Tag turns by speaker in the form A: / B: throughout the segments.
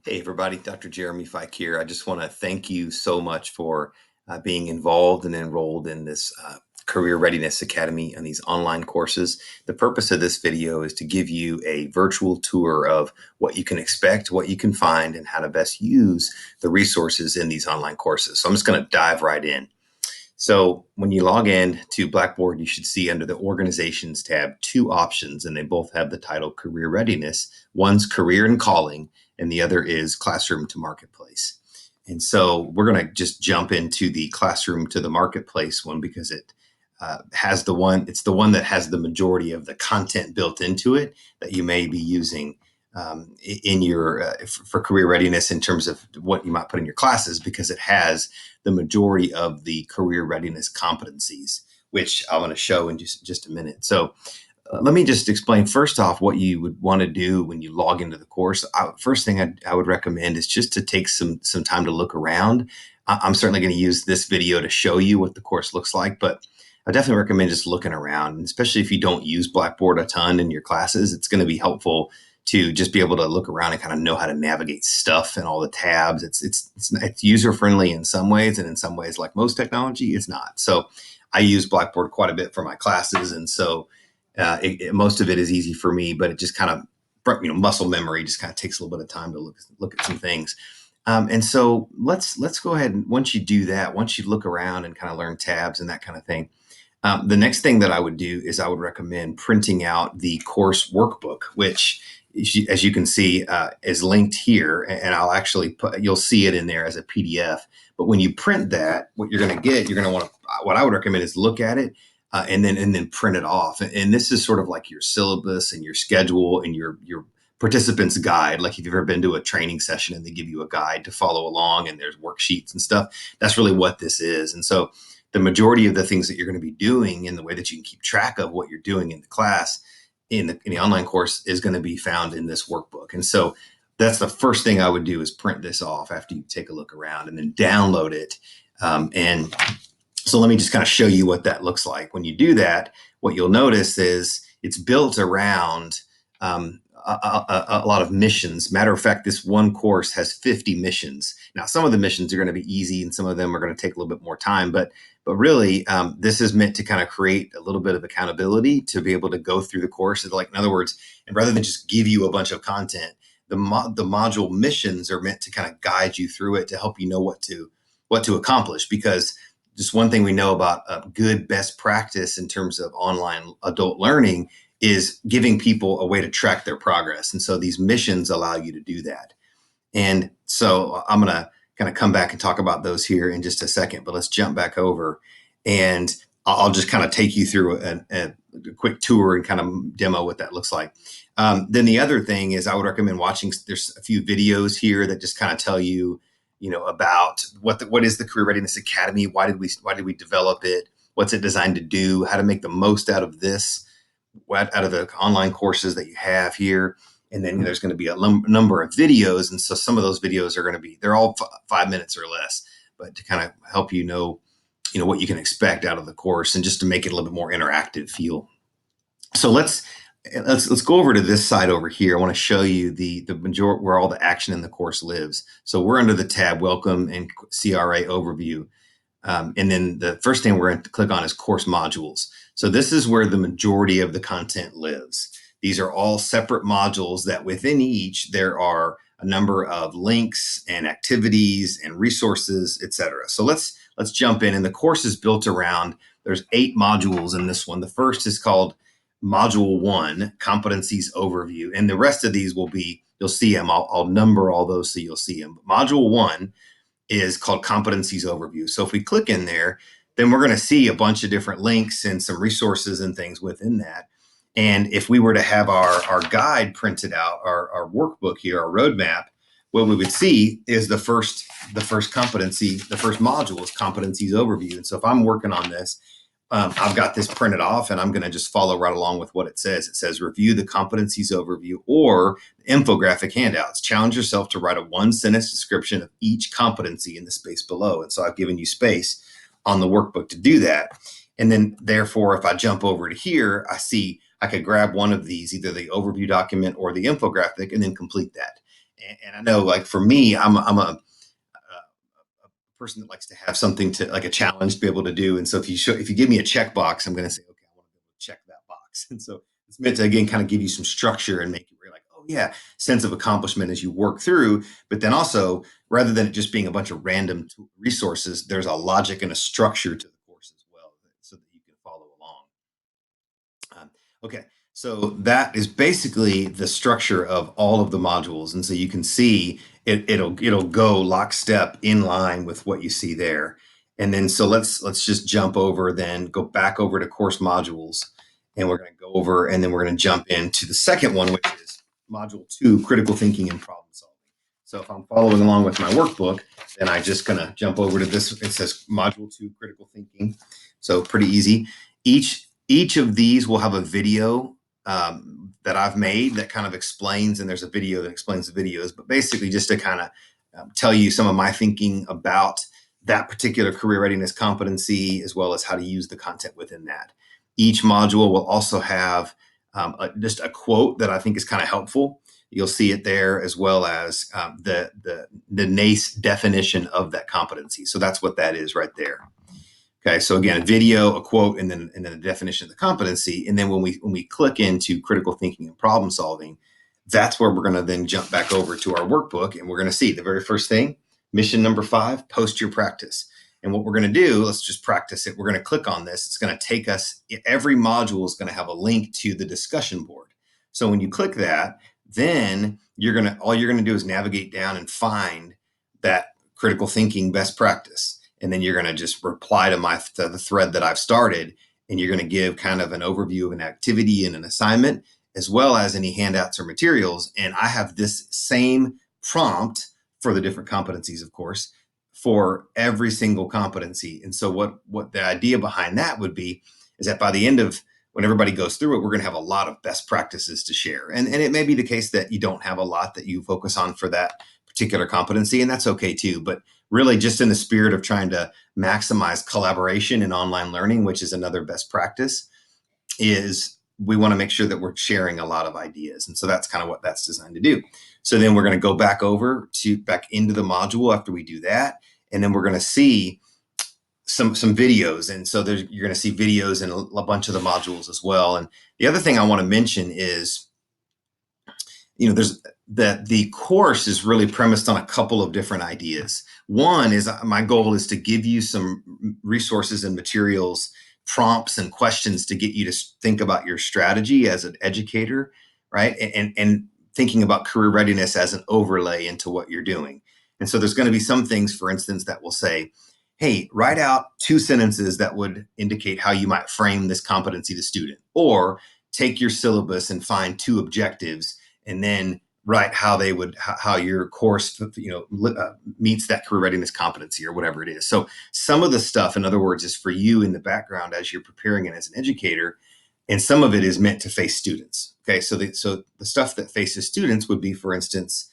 A: Hey everybody, Dr. Jeremy Fike here. I just want to thank you so much for being involved and enrolled in this Career Readiness Academy and these online courses. The purpose of this video is to give you a virtual tour of what you can expect, what you can find, and how to best use the resources in these online courses. So I'm just going to dive right in. So when you log in to Blackboard, you should see under the Organizations tab two options, and they both have the title Career Readiness. One's Career and Calling, and the other is Classroom to Marketplace. And so we're going to just jump into the Classroom to the Marketplace one because it's the one that has the majority of the content built into it that you may be using in your for career readiness in terms of what you might put in your classes, because it has the majority of the career readiness competencies, which I want to show in just a minute. So let me just explain first off what you would want to do when you log into the course. First thing I would recommend is just to take some time to look around. I'm certainly going to use this video to show you what the course looks like, but I definitely recommend just looking around, and especially if you don't use Blackboard a ton in your classes, it's going to be helpful to just be able to look around and kind of know how to navigate stuff and all the tabs. It's user friendly in some ways, and in some ways, like most technology, it's not. So I use Blackboard quite a bit for my classes, and so most of it is easy for me. But it just kind of muscle memory just kind of takes a little bit of time to look at some things. And so let's go ahead and once you do that, once you look around and kind of learn tabs and that kind of thing, the next thing that I would do is I would recommend printing out the course workbook, which, as you can see, is linked here, and I'll actually you'll see it in there as a PDF. But when you print that, what you're going to get, you're going to want to. What I would recommend is look at it and then print it off. And this is sort of like your syllabus and your schedule and your participants guide. Like if you've ever been to a training session and they give you a guide to follow along and there's worksheets and stuff, that's really what this is. And so the majority of the things that you're going to be doing in the way that you can keep track of what you're doing in the class in the online course is going to be found in this workbook. And so that's the first thing I would do is print this off after you take a look around and then download it. And so let me just kind of show you what that looks like. When you do that, what you'll notice is it's built around a lot of missions. Matter of fact, this one course has 50 missions. Now, some of the missions are going to be easy and some of them are going to take a little bit more time, but really, this is meant to kind of create a little bit of accountability to be able to go through the course. Like, in other words, and rather than just give you a bunch of content, the module missions are meant to kind of guide you through it to help you know what to accomplish. Because just one thing we know about a good best practice in terms of online adult learning is giving people a way to track their progress. And so these missions allow you to do that. And so I'm going to kind of come back and talk about those here in just a second, but let's jump back over and I'll just kind of take you through a quick tour and kind of demo what that looks like. Then the other thing is I would recommend watching, there's a few videos here that just kind of tell you, about what is the Career Readiness Academy? Why did we develop it? What's it designed to do? How to make the most out of this, out of the online courses that you have here. And then there's going to be a number of videos. And so some of those videos are going to be, they're all 5 minutes or less, but to kind of help you know what you can expect out of the course and just to make it a little bit more interactive feel. So let's go over to this side over here. I want to show you the majority where all the action in the course lives. So we're under the tab Welcome and CRA Overview. And then the first thing we're going to click on is Course Modules. So this is where the majority of the content lives. These are all separate modules that within each there are a number of links and activities and resources, etc. So let's jump in. And the course is built around, there's 8 modules in this one. The first is called Module 1, Competencies Overview. And the rest of these will be, you'll see them. I'll number all those so you'll see them. But Module 1 is called Competencies Overview. So if we click in there, then we're going to see a bunch of different links and some resources and things within that. And if we were to have our guide printed out, our workbook here, our roadmap, what we would see is the first competency, the first module is Competencies Overview. And so if I'm working on this, I've got this printed off and I'm going to just follow right along with what it says. It says review the competencies overview or infographic handouts. Challenge yourself to write a 1-sentence description of each competency in the space below. And so I've given you space on the workbook to do that. And then therefore, if I jump over to here, I see I could grab one of these, either the overview document or the infographic, and then complete that. And I know, like for me, I'm a person that likes to have something to like a challenge to be able to do. And so if you give me a checkbox, I'm going to say, okay, I want to be able to check that box. And so it's meant to again kind of give you some structure and make it where you're like, oh yeah, sense of accomplishment as you work through. But then also, rather than it just being a bunch of random resources, there's a logic and a structure to the course as well, so that you can follow along. Okay, so that is basically the structure of all of the modules, and so you can see it'll go lockstep in line with what you see there. And then so let's just jump over, then go back over to course modules, and we're going to go over, and then we're going to jump into the second one, which is module 2, critical thinking and problem solving. So if I'm following along with my workbook, then I just gonna jump over to this. It says module 2, critical thinking. So pretty easy. Each of these will have a video that I've made that kind of explains, and there's a video that explains the videos, but basically just to kind of tell you some of my thinking about that particular career readiness competency, as well as how to use the content within that. Each module will also have just a quote that I think is kind of helpful. You'll see it there, as well as the NACE definition of that competency. So that's what that is right there. Okay, so again, a video, a quote, and then a definition of the competency. And then when we click into critical thinking and problem solving, that's where we're going to then jump back over to our workbook, and we're going to see the very first thing, mission number 5, post your practice. And what we're going to do, let's just practice it. We're going to click on this. It's going to take us, every module is going to have a link to the discussion board. So when you click that, then all you're going to do is navigate down and find that critical thinking best practice. And then you're going to just reply to the thread that I've started, and you're going to give kind of an overview of an activity and an assignment, as well as any handouts or materials. And I have this same prompt for the different competencies, of course, for every single competency. And so what the idea behind that would be is that by the end of when everybody goes through it, we're going to have a lot of best practices to share. And it may be the case that you don't have a lot that you focus on for that particular competency, and that's okay too. But really, just in the spirit of trying to maximize collaboration in online learning, which is another best practice, is we want to make sure that we're sharing a lot of ideas. And so that's kind of what that's designed to do. So then we're going to go back into the module after we do that. And then we're going to see some videos. And so you're going to see videos in a bunch of the modules as well. And the other thing I want to mention is, there's that the course is really premised on a couple of different ideas. One is, my goal is to give you some resources and materials, prompts and questions to get you to think about your strategy as an educator, right? And thinking about career readiness as an overlay into what you're doing. And so there's going to be some things, for instance, that will say, hey, write out 2 sentences that would indicate how you might frame this competency to student, or take your syllabus and find 2 objectives, and then write how your course meets that career readiness competency, or whatever it is. So some of the stuff, in other words, is for you in the background as you're preparing it as an educator, and some of it is meant to face students. Okay, so the stuff that faces students would be, for instance,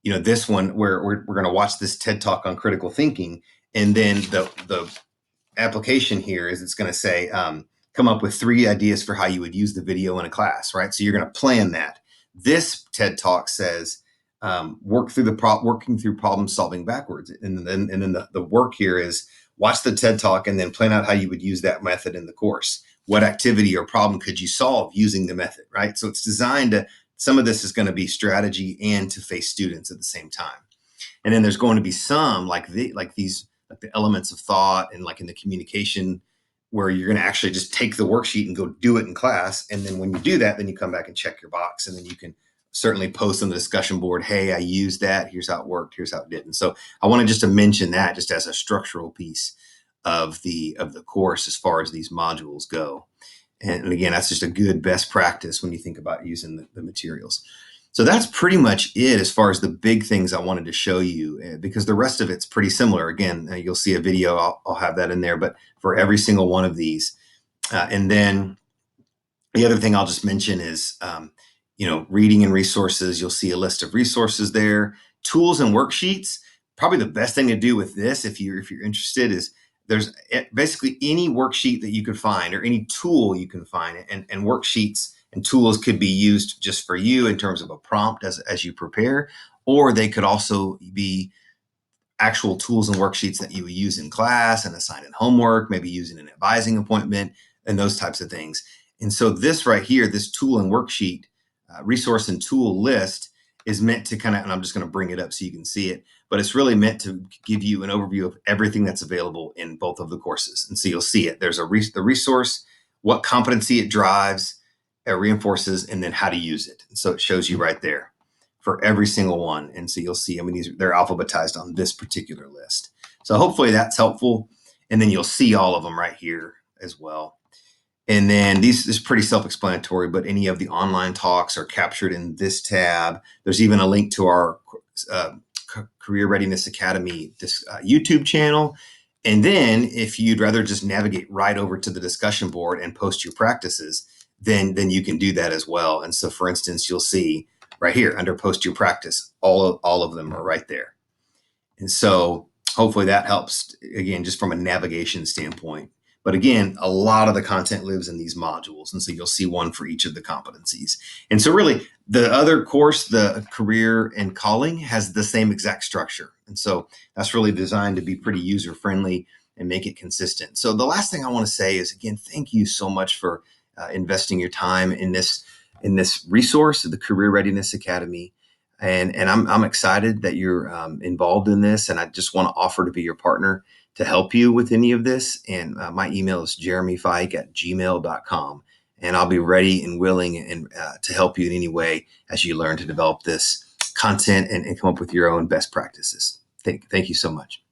A: this one where we're going to watch this TED Talk on critical thinking, and then the application here is, it's going to say, come up with 3 ideas for how you would use the video in a class, right? So you're going to plan that. This TED Talk says, working through problem solving backwards. And then the work here is, watch the TED Talk and then plan out how you would use that method in the course. What activity or problem could you solve using the method, right? So it's designed to, some of this is going to be strategy and to face students at the same time. And then there's going to be some like the elements of thought, and like in the communication, where you're going to actually just take the worksheet and go do it in class. And then when you do that, then you come back and check your box, and then you can certainly post on the discussion board, hey, I used that. Here's how it worked. Here's how it didn't. So I wanted just to mention that just as a structural piece of the course as far as these modules go. And again, that's just a good best practice when you think about using the materials. So that's pretty much it as far as the big things I wanted to show you, because the rest of it's pretty similar. Again, you'll see a video, I'll have that in there, but for every single one of these. And then the other thing I'll just mention is, reading and resources. You'll see a list of resources there. Tools and worksheets. Probably the best thing to do with this, if you're interested, is there's basically any worksheet that you could find, or any tool you can find, and worksheets And tools could be used just for you in terms of a prompt as you prepare, or they could also be actual tools and worksheets that you would use in class and assign in homework, maybe using an advising appointment, and those types of things. And so this right here, this tool and worksheet resource and tool list is meant to kind of, and I'm just going to bring it up so you can see it, but it's really meant to give you an overview of everything that's available in both of the courses. And so you'll see it. There's the resource, what competency it drives, it reinforces, and then how to use it. And so it shows you right there for every single one. And so you'll see, I mean, they're alphabetized on this particular list. So hopefully that's helpful. And then you'll see all of them right here as well. And then this is pretty self-explanatory, but any of the online talks are captured in this tab. There's even a link to our Career Readiness Academy YouTube channel. And then if you'd rather just navigate right over to the discussion board and post your practices, then you can do that as well. And so, for instance, you'll see right here under post your practice, all of them are right there. And so hopefully that helps, again, just from a navigation standpoint. But again, a lot of the content lives in these modules. And so you'll see one for each of the competencies. And so really the other course, the career and calling, has the same exact structure. And so that's really designed to be pretty user friendly and make it consistent. So the last thing I want to say is, again, thank you so much for investing your time in this resource, the Career Readiness Academy. And I'm excited that you're involved in this. And I just want to offer to be your partner to help you with any of this. And my email is jeremyfike@gmail.com. And I'll be ready and willing and to help you in any way as you learn to develop this content and come up with your own best practices. Thank you so much.